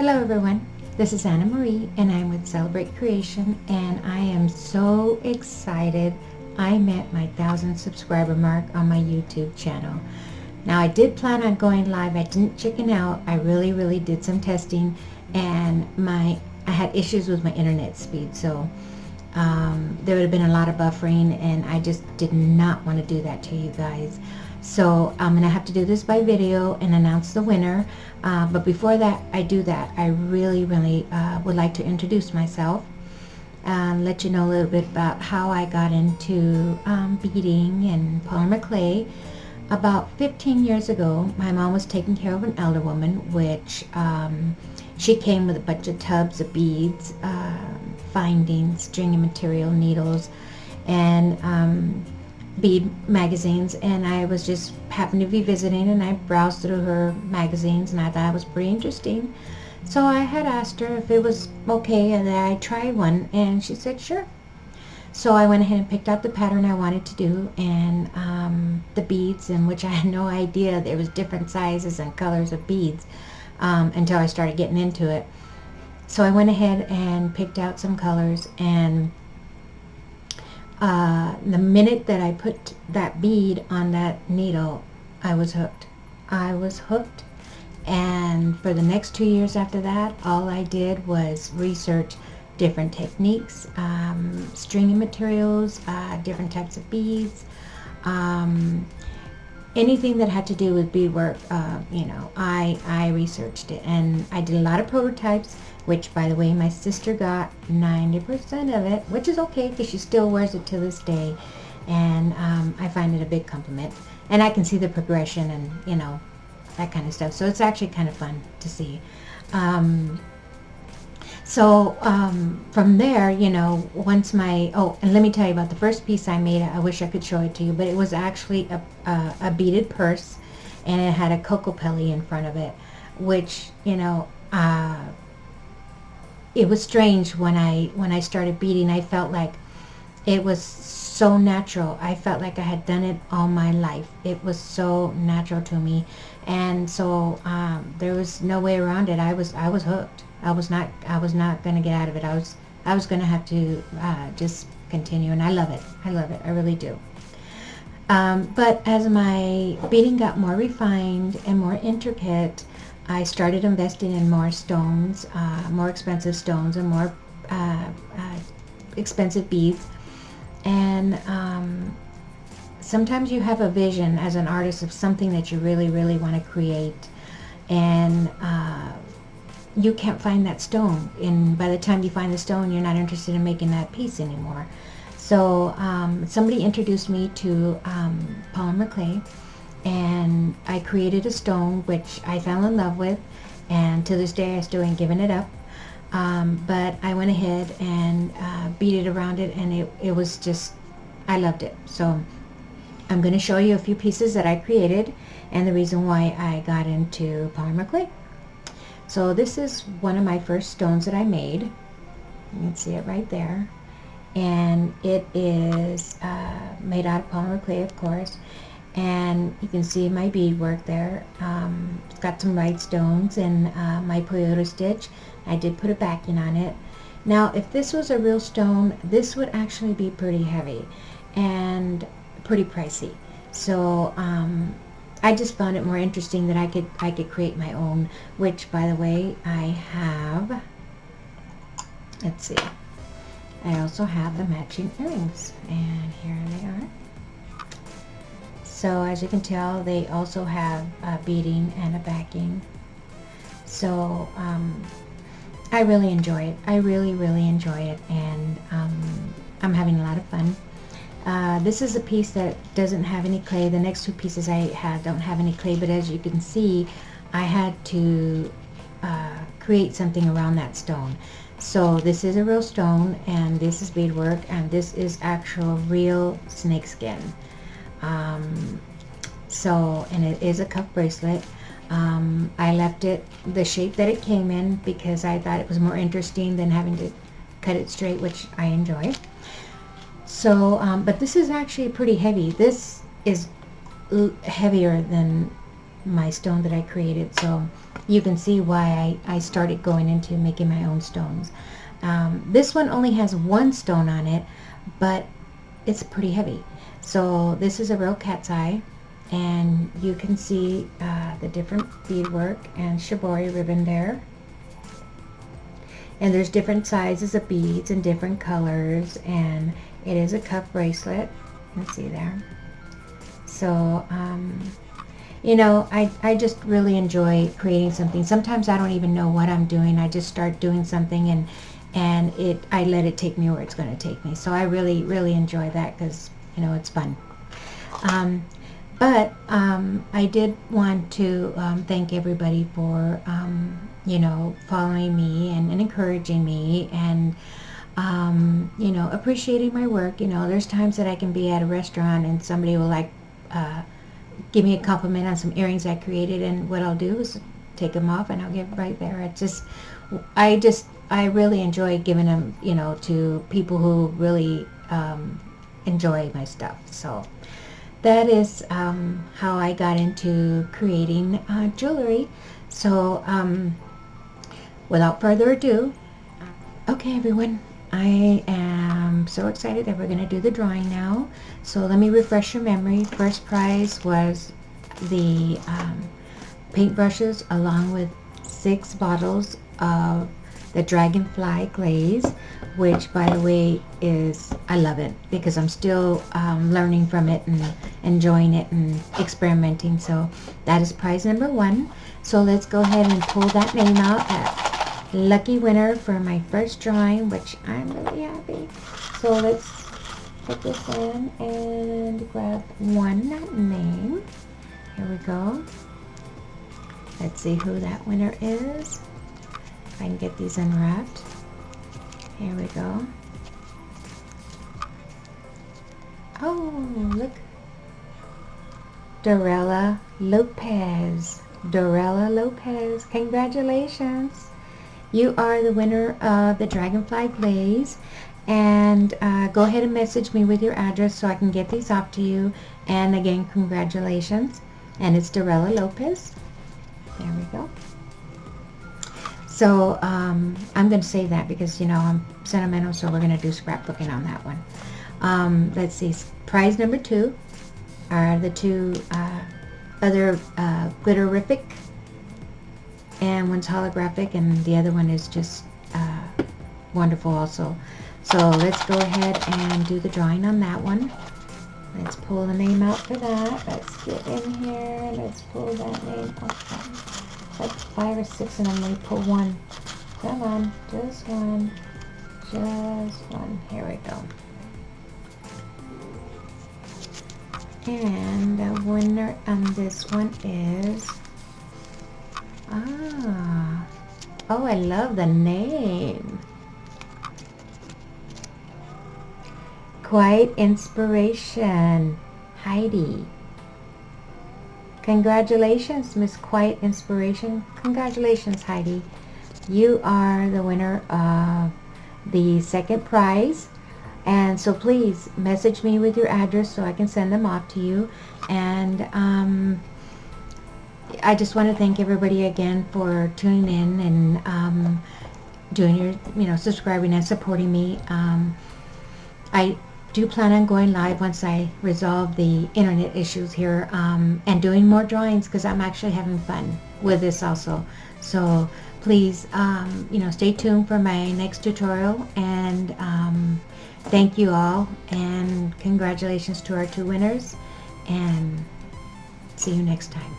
Hello everyone, this is Anna Marie and I'm with Celebrate Creation, and I am so excited I met my 1,000 subscriber mark on my YouTube channel. Now I did plan on going live. I didn't chicken out. I really did some testing, and I had issues with my internet speed, so there would have been a lot of buffering, and I just did not want to do that to you guys. So I'm gonna have to do this by video and announce the winner, but before that I do that, I really would like to introduce myself and let you know a little bit about how I got into beading and polymer clay. About 15 years ago, my mom was taking care of an elder woman, which she came with a bunch of tubs of beads, findings, string and material, needles, and bead magazines, and I was just happened to be visiting, and I browsed through her magazines and I thought it was pretty interesting. So I had asked her if it was okay and that I try one, and she said sure. So I went ahead and picked out the pattern I wanted to do, and the beads, in which I had no idea there was different sizes and colors of beads until I started getting into it. So I went ahead and picked out some colors, and the minute that I put that bead on that needle, I was hooked. I was hooked, and for the next 2 years after that, all I did was research different techniques, stringing materials, different types of beads, anything that had to do with beadwork. I researched it, and I did a lot of prototypes, which, by the way, my sister got 90% of it, which is okay because she still wears it to this day, and I find it a big compliment, and I can see the progression and that kind of stuff, so it's actually kind of fun to see. From there, once and let me tell you about the first piece I made. I wish I could show it to you, but it was actually a beaded purse, and it had a cocoa pelly in front of it, which, it was strange when I started beading. I felt like it was so natural. I felt like I had done it all my life. It was so natural to me, and so there was no way around it. I was hooked. I was not going to get out of it. I was going to have to just continue, and I love it. I really do. But as my beading got more refined and more intricate, I started investing in more stones, more expensive stones, and more expensive beads. And sometimes you have a vision as an artist of something that you really want to create, and you can't find that stone, and by the time you find the stone, you're not interested in making that piece anymore. So somebody introduced me to polymer clay, and I created a stone which I fell in love with, and to this day I still ain't giving it up. But I went ahead and beaded around it, and it was just, I loved it. So I'm going to show you a few pieces that I created and the reason why I got into polymer clay. So this is one of my first stones that I made. You can see it right there, and it is made out of polymer clay, of course, and you can see my beadwork there. It's got some rhinestones and my peyote stitch. I did put a backing on it. Now if this was a real stone, this would actually be pretty heavy and pretty pricey, so I just found it more interesting that I could create my own, which, by the way, I have. Let's see. I also have the matching earrings, and here they are. So as you can tell, they also have a beading and a backing. So I really enjoy it. I really enjoy it, and I'm having a lot of fun. This is a piece that doesn't have any clay. The next two pieces I had don't have any clay, but as you can see, I had to create something around that stone. So this is a real stone, and this is beadwork, and this is actual real snake skin. And it is a cuff bracelet. I left it the shape that it came in because I thought it was more interesting than having to cut it straight, which I enjoy. So, but this is actually pretty heavy. This is heavier than my stone that I created. So you can see why I started going into making my own stones. This one only has one stone on it, but it's pretty heavy. So this is a real cat's eye, and you can see the different beadwork and shibori ribbon there. And there's different sizes of beads and different colors, and it is a cuff bracelet. You can see there. So you know, I just really enjoy creating something. Sometimes I don't even know what I'm doing. I just start doing something, and I let it take me where it's going to take me. So I really enjoy that, because you know, it's fun. But I did want to thank everybody for you know, following me and encouraging me, and you know, appreciating my work. You know, there's times that I can be at a restaurant and somebody will like give me a compliment on some earrings I created, and what I'll do is take them off and I'll give it right there. I really enjoy giving them, you know, to people who really enjoy my stuff. So that is how I got into creating jewelry. So without further ado, okay everyone, I am so excited that we're going to do the drawing now. So let me refresh your memory. First prize was the paintbrushes, along with 6 bottles of the Dragonfly glaze, which by the way is, I love it, because I'm still learning from it and enjoying it and experimenting. So that is prize number 1. So let's go ahead and pull that name out, lucky winner for my first drawing, which I'm really happy. So let's put this in and grab one name. Here we go. Let's see who that winner is. If I can get these unwrapped. Here we go. Oh, look. Dorella Lopez. Dorella Lopez. Congratulations. You are the winner of the Dragonfly glaze, and go ahead and message me with your address so I can get these off to you. And again, congratulations. And it's Dorella Lopez. There we go. So I'm going to say that because, you know, I'm sentimental, so we're going to do scrapbooking on that one. Let's see, prize number 2 are the 2 other glitterific, and one's holographic and the other one is just wonderful also. So let's go ahead and do the drawing on that one. Let's pull the name out for that. Let's get in here. Let's pull that name out. Like 5 or 6 of them. Let me pull one. Come on, just one. Just one. Here we go. And the winner on this one is, oh, I love the name. Quite Inspiration, Heidi. Congratulations, Miss Quite Inspiration. Congratulations, Heidi. You are the winner of the second prize. And so please message me with your address so I can send them off to you. And I just want to thank everybody again for tuning in and doing your, you know, subscribing and supporting me. I do plan on going live once I resolve the internet issues here, and doing more drawings, because I'm actually having fun with this also. So please, you know, stay tuned for my next tutorial, and thank you all, and congratulations to our 2 winners, and see you next time.